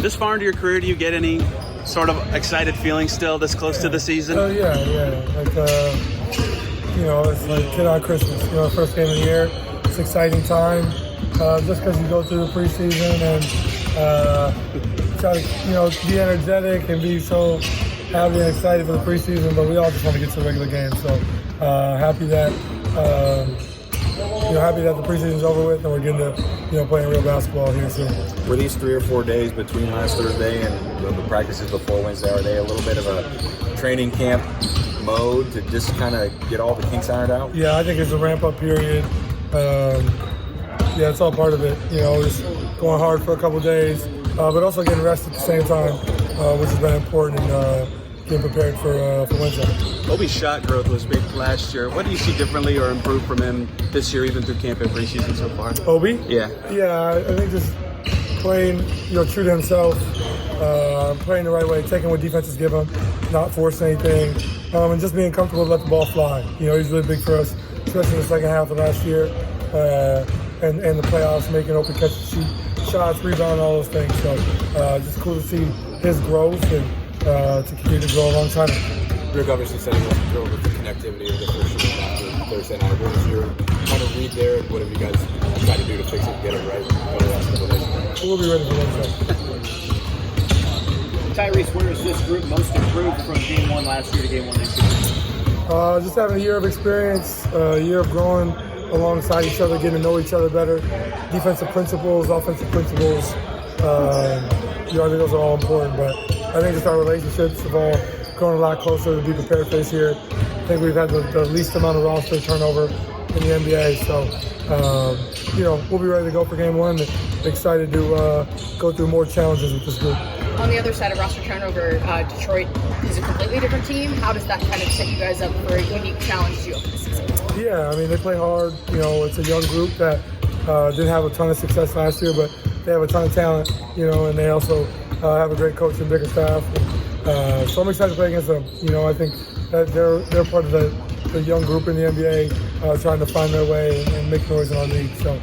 This far into your career, do you get any sort of excited feeling still this close to the season? Oh, yeah. Like, it's like kid on Christmas. First game of the year. It's an exciting time. Just because you go through the preseason and try to, be energetic and be so happy and excited for the preseason, but we all just want to get to the regular game. So happy that the preseason's over with and we're getting to playing real basketball here soon. Were these 3 or 4 days between last Thursday and the practices before Wednesday, are they a little bit of a training camp mode to just kind of get all the kinks ironed out? Yeah, I think it's a ramp-up period. It's all part of it. Just going hard for a couple days, but also getting rest at the same time, which has been important in getting prepared for Wednesday. Obi's shot growth was big last year. What do you see differently or improved from him this year, even through camp and preseason so far? Obi? Yeah. Yeah, I think just playing, true to himself, playing the right way, taking what defenses give him, not forcing anything, and just being comfortable to let the ball fly. He's really big for us, especially in the second half of last year, and the playoffs, making open catches, shots, rebound, all those things. So just cool to see his growth and to continue to grow alongside him. Rick obviously said he wasn't thrilled with the connectivity of the first year after Thursday night. What was your kind of read there, and what have you guys tried to do to fix it and get it right over the last couple of days? We'll be ready for Wednesday. Tyrese, where is this group most improved from Game 1 last year to Game 1 this year? Just having a year of experience, a year of growing alongside each other, getting to know each other better. Defensive principles, offensive principles, I think those are all important. But I think just our relationships have all grown a lot closer to be prepared for this year. I think we've had the least amount of roster turnover in the NBA. So, we'll be ready to go for Game 1. Excited to go through more challenges with this group. On the other side of roster turnover, Detroit is a completely different team. How does that kind of set you guys up for a unique challenge as you open the season? Yeah, they play hard. It's a young group that didn't have a ton of success last year, but they have a ton of talent, and they also have a great coach and bigger staff. So I'm excited to play against them. I think that they're part of the young group in the NBA trying to find their way and make noise in our league. So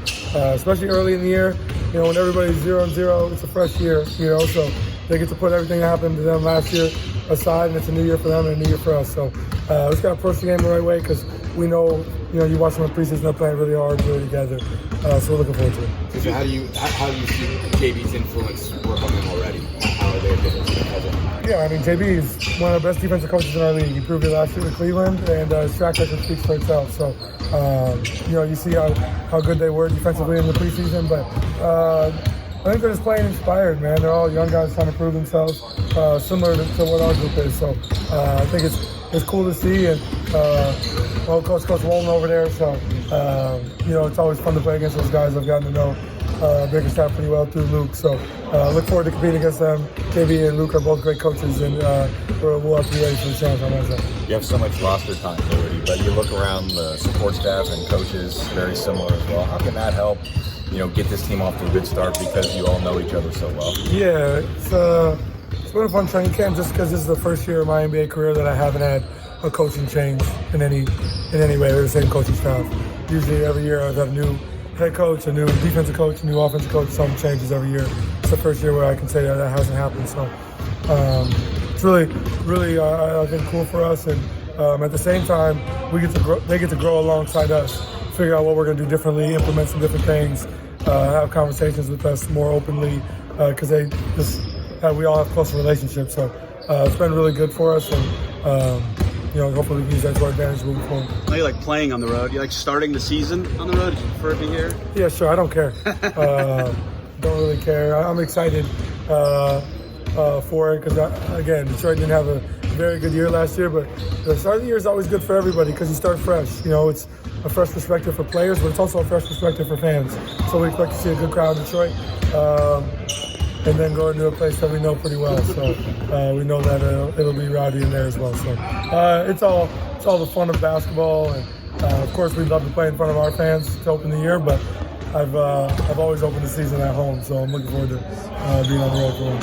especially early in the year, when everybody's 0-0, it's a fresh year, so they get to put everything that happened to them last year aside, and it's a new year for them and a new year for us. So we just got to approach the game the right way because we know, you watch them in preseason, they're playing really hard, really together. So we're looking forward to it. So how do you see JB's influence work on them already? How are they a difference in the puzzle? Yeah, JB is one of the best defensive coaches in our league. He proved it last year with Cleveland, and his track record speaks for itself. So, you see how good they were defensively in the preseason, but I think they're just playing inspired, man. They're all young guys trying to prove themselves, similar to what our group is. So I think it's cool to see, and Coach Walton over there. So it's always fun to play against those guys. I've gotten to know bigger staff pretty well through Luke. So look forward to competing against them. KB and Luke are both great coaches, and we'll have to be ready for the challenge on Wednesday. You have so much roster continuity, but you look around the support staff and coaches, very similar as well. How can that help, get this team off to a good start because you all know each other so well? Yeah, it's been a fun training camp just because this is the first year of my NBA career that I haven't had a coaching change in any way. We're the same coaching staff. Usually every year I've had a new head coach, a new defensive coach, a new offensive coach, some changes every year. It's the first year where I can say that hasn't happened. So it's really, I think, cool for us. And at the same time, they get to grow alongside us, figure out what we're going to do differently, implement some different things, have conversations with us more openly, because we all have closer relationships. So it's been really good for us, and hopefully we can use that to our advantage moving forward. You like playing on the road? You like starting the season on the road? Do you prefer to be here? Yeah, sure. I don't care. Don't really care. I'm excited for it because, again, Detroit didn't have a very good year last year, but the start of the year is always good for everybody because you start fresh. It's a fresh perspective for players, but it's also a fresh perspective for fans. So we expect to see a good crowd in Detroit. And then go into a place that we know pretty well. So we know that it'll be rowdy in there as well. So it's all the fun of basketball, and of course we'd love to play in front of our fans to open the year. But I've always opened the season at home, so I'm looking forward to being on the road for them.